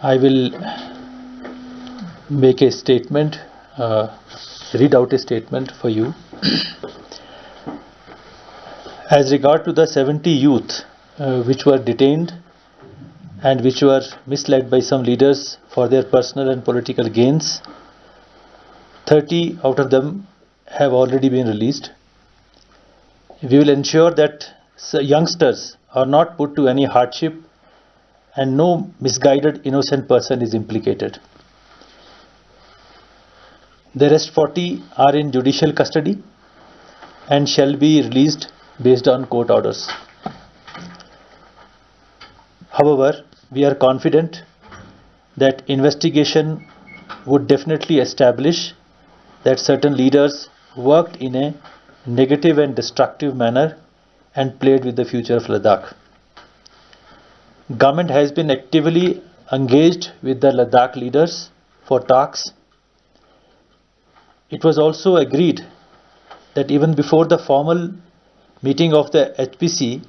I will make a statement, read out a statement for you. As regard to the 70 youth which were detained and which were misled by some leaders for their personal and political gains, 30 out of them have already been released. We will ensure that youngsters are not put to any hardship and no misguided innocent person is implicated. The rest 40 are in judicial custody and shall be released based on court orders. However, we are confident that investigation would definitely establish that certain leaders worked in a negative and destructive manner and played with the future of Ladakh. Government has been actively engaged with the Ladakh leaders for talks. It was also agreed that even before the formal meeting of the HPC,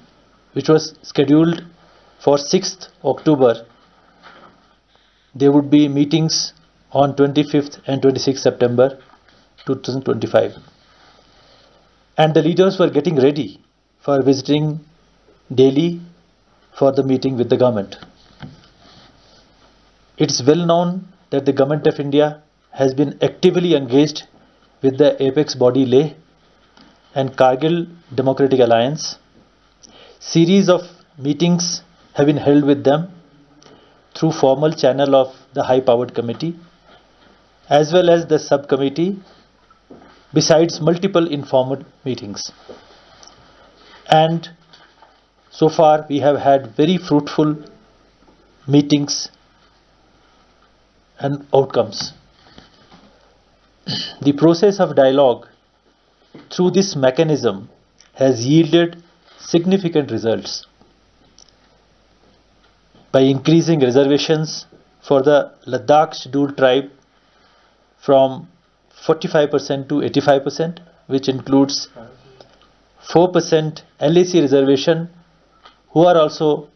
which was scheduled for 6th October, there would be meetings on 25th and 26th September 2025. And the leaders were getting ready for visiting Delhi for the meeting with the government. It's well known that the Government of India has been actively engaged with the apex body Leh and Kargil Democratic Alliance. Series of meetings have been held with them through formal channel of the high-powered committee as well as the subcommittee, besides multiple informal meetings. And so far we have had very fruitful meetings and outcomes. The process of dialogue through this mechanism has yielded significant results by increasing reservations for the Ladakh scheduled tribe from 45% to 85%, which includes 4% LAC reservation who are also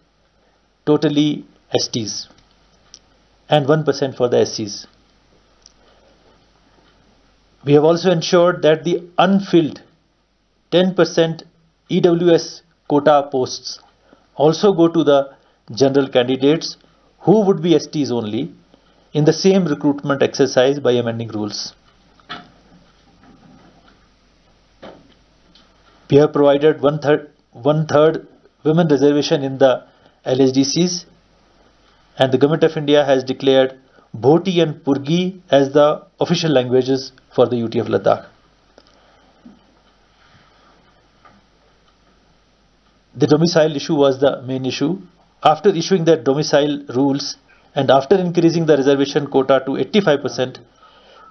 totally STs and 1% for the SCs. We have also ensured that the unfilled 10% EWS quota posts also go to the general candidates who would be STs only in the same recruitment exercise by amending rules. We have provided one third women reservation in the LHDCs, and the Government of India has declared Bhoti and Purgi as the official languages for the UT of Ladakh. The domicile issue was the main issue. After issuing the domicile rules and after increasing the reservation quota to 85%,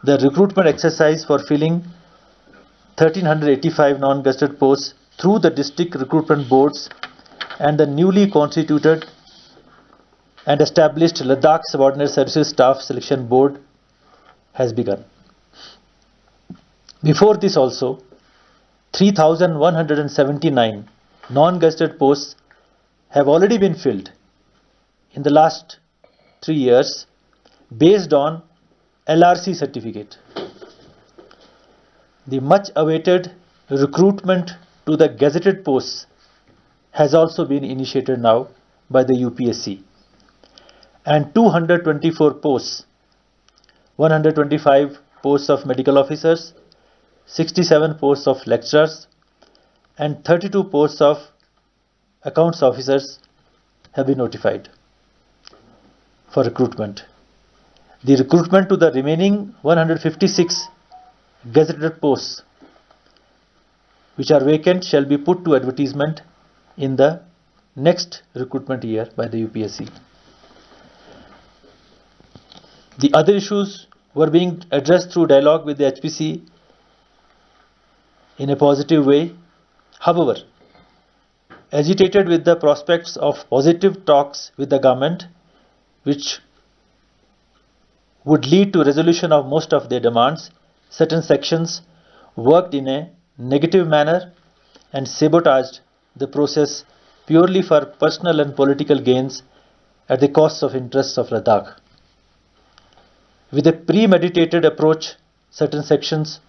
the recruitment exercise for filling 1385 non-gazetted posts through the district recruitment boards and the newly constituted and established Ladakh Subordinate Services Staff Selection Board has begun. Before this also, 3,179 non-gazetted posts have already been filled in the last 3 years based on LRC certificate. The much awaited recruitment to the gazetted posts has also been initiated now by the UPSC, and 224 posts, 125 posts of medical officers, 67 posts of lecturers and 32 posts of accounts officers have been notified for recruitment. The recruitment to the remaining 156 gazetted posts which are vacant shall be put to advertisement in the next recruitment year by the UPSC. The other issues were being addressed through dialogue with the HPC in a positive way. However, agitated with the prospects of positive talks with the government, which would lead to resolution of most of their demands, certain sections worked in a negative manner and sabotaged the process purely for personal and political gains at the cost of interests of Ladakh. With a premeditated approach, certain sections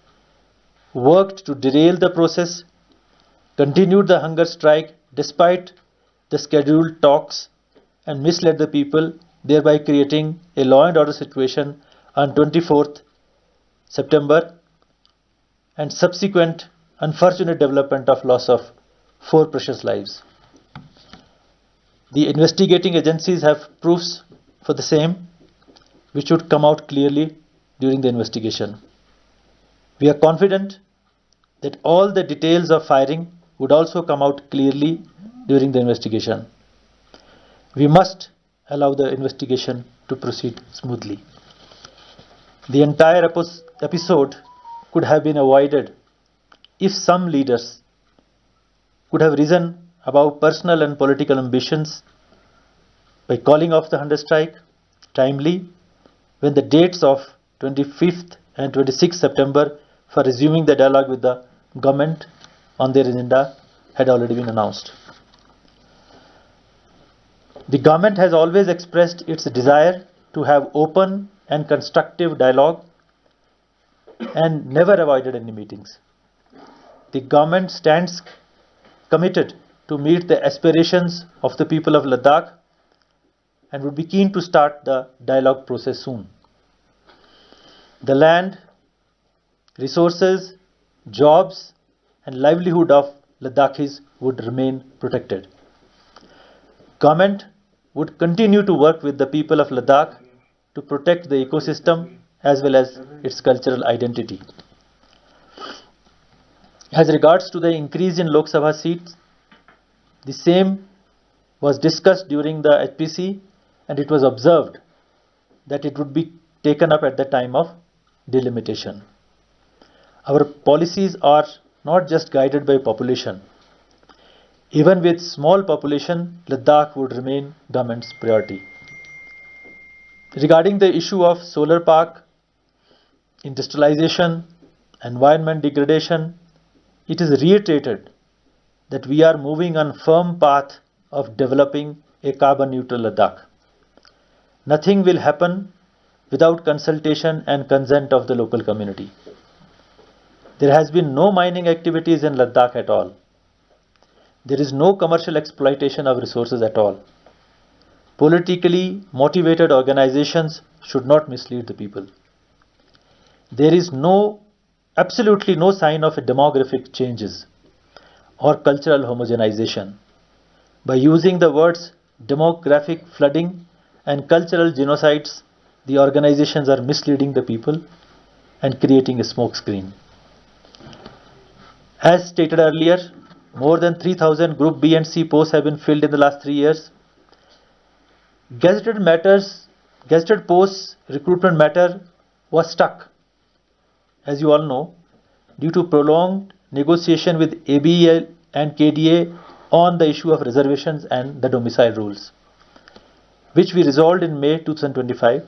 worked to derail the process, continued the hunger strike despite the scheduled talks, and misled the people, thereby creating a law and order situation on 24th September and subsequent unfortunate development of loss of 4 precious lives. The investigating agencies have proofs for the same, which should come out clearly during the investigation. We are confident that all the details of firing would also come out clearly during the investigation. We must allow the investigation to proceed smoothly. The entire episode could have been avoided if some leaders could have risen above personal and political ambitions by calling off the hunger strike timely when the dates of 25th and 26th September for resuming the dialogue with the government on their agenda had already been announced. The government has always expressed its desire to have open and constructive dialogue and never avoided any meetings. The government stands committed to meet the aspirations of the people of Ladakh and would be keen to start the dialogue process soon. The land, resources, jobs and livelihood of Ladakhis would remain protected. Government would continue to work with the people of Ladakh to protect the ecosystem as well as its cultural identity. As regards to the increase in Lok Sabha seats, the same was discussed during the HPC and it was observed that it would be taken up at the time of delimitation. Our policies are not just guided by population. Even with small population, Ladakh would remain government's priority. Regarding the issue of solar park, industrialization, environment degradation, it is reiterated that we are moving on firm path of developing a carbon neutral Ladakh. Nothing will happen without consultation and consent of the local community. There has been no mining activities in Ladakh at all. There is no commercial exploitation of resources at all. Politically motivated organizations should not mislead the people. There is absolutely no sign of demographic changes or cultural homogenization. By using the words demographic flooding and cultural genocides, the organizations are misleading the people and creating a smokescreen. As stated earlier, more than 3,000 Group B and C posts have been filled in the last 3 years. Gazetted posts recruitment matter was stuck, as you all know, due to prolonged negotiation with ABEL and KDA on the issue of reservations and the domicile rules, which we resolved in May 2025,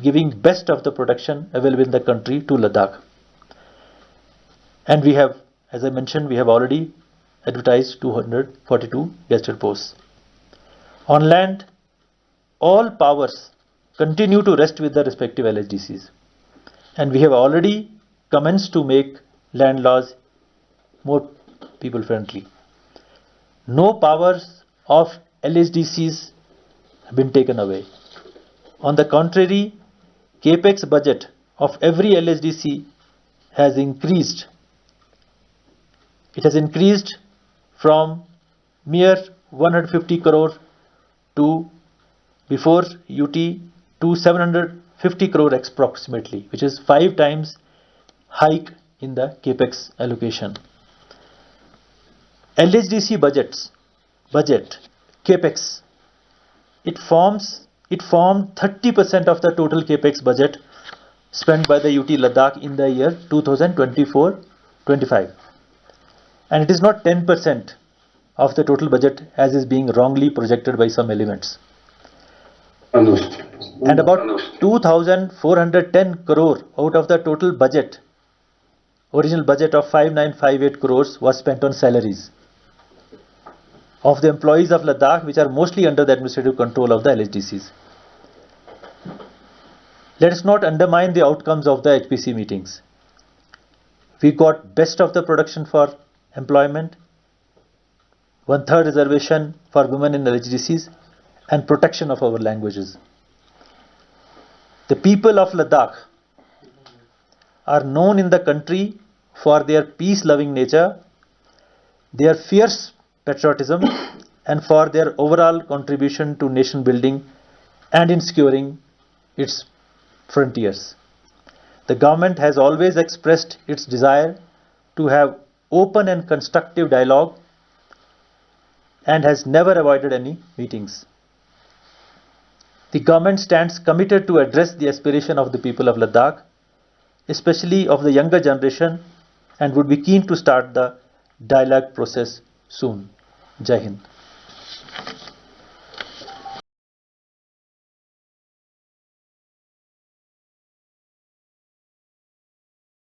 giving best of the protection available in the country to Ladakh. And we have, as I mentioned, we have already advertised 242 gazetted posts. On land, all powers continue to rest with the respective LHDCs, and we have already commenced to make land laws more people friendly. No powers of LHDCs have been taken away. On the contrary, capex budget of every LHDC has increased. It has increased from mere 150 crore to before UT to 750 crore approximately, which is 5 times hike in the capex allocation. LHDC budget capex, it formed 30% of the total capex budget spent by the UT Ladakh in the year 2024-25, and it is not 10% of the total budget as is being wrongly projected by some elements. And about 2,410 crore out of the total budget, original budget of 5,958 crores was spent on salaries. of the employees of Ladakh, which are mostly under the administrative control of the LHDCs. Let us not undermine the outcomes of the HPC meetings. We got best of the production for employment, 1/3 reservation for women in LHDCs, and protection of our languages. The people of Ladakh are known in the country for their peace-loving nature, their fierce patriotism, and for their overall contribution to nation building and in securing its frontiers. The government has always expressed its desire to have open and constructive dialogue and has never avoided any meetings. The government stands committed to address the aspiration of the people of Ladakh, especially of the younger generation, and would be keen to start the dialogue process soon. Jai Hind.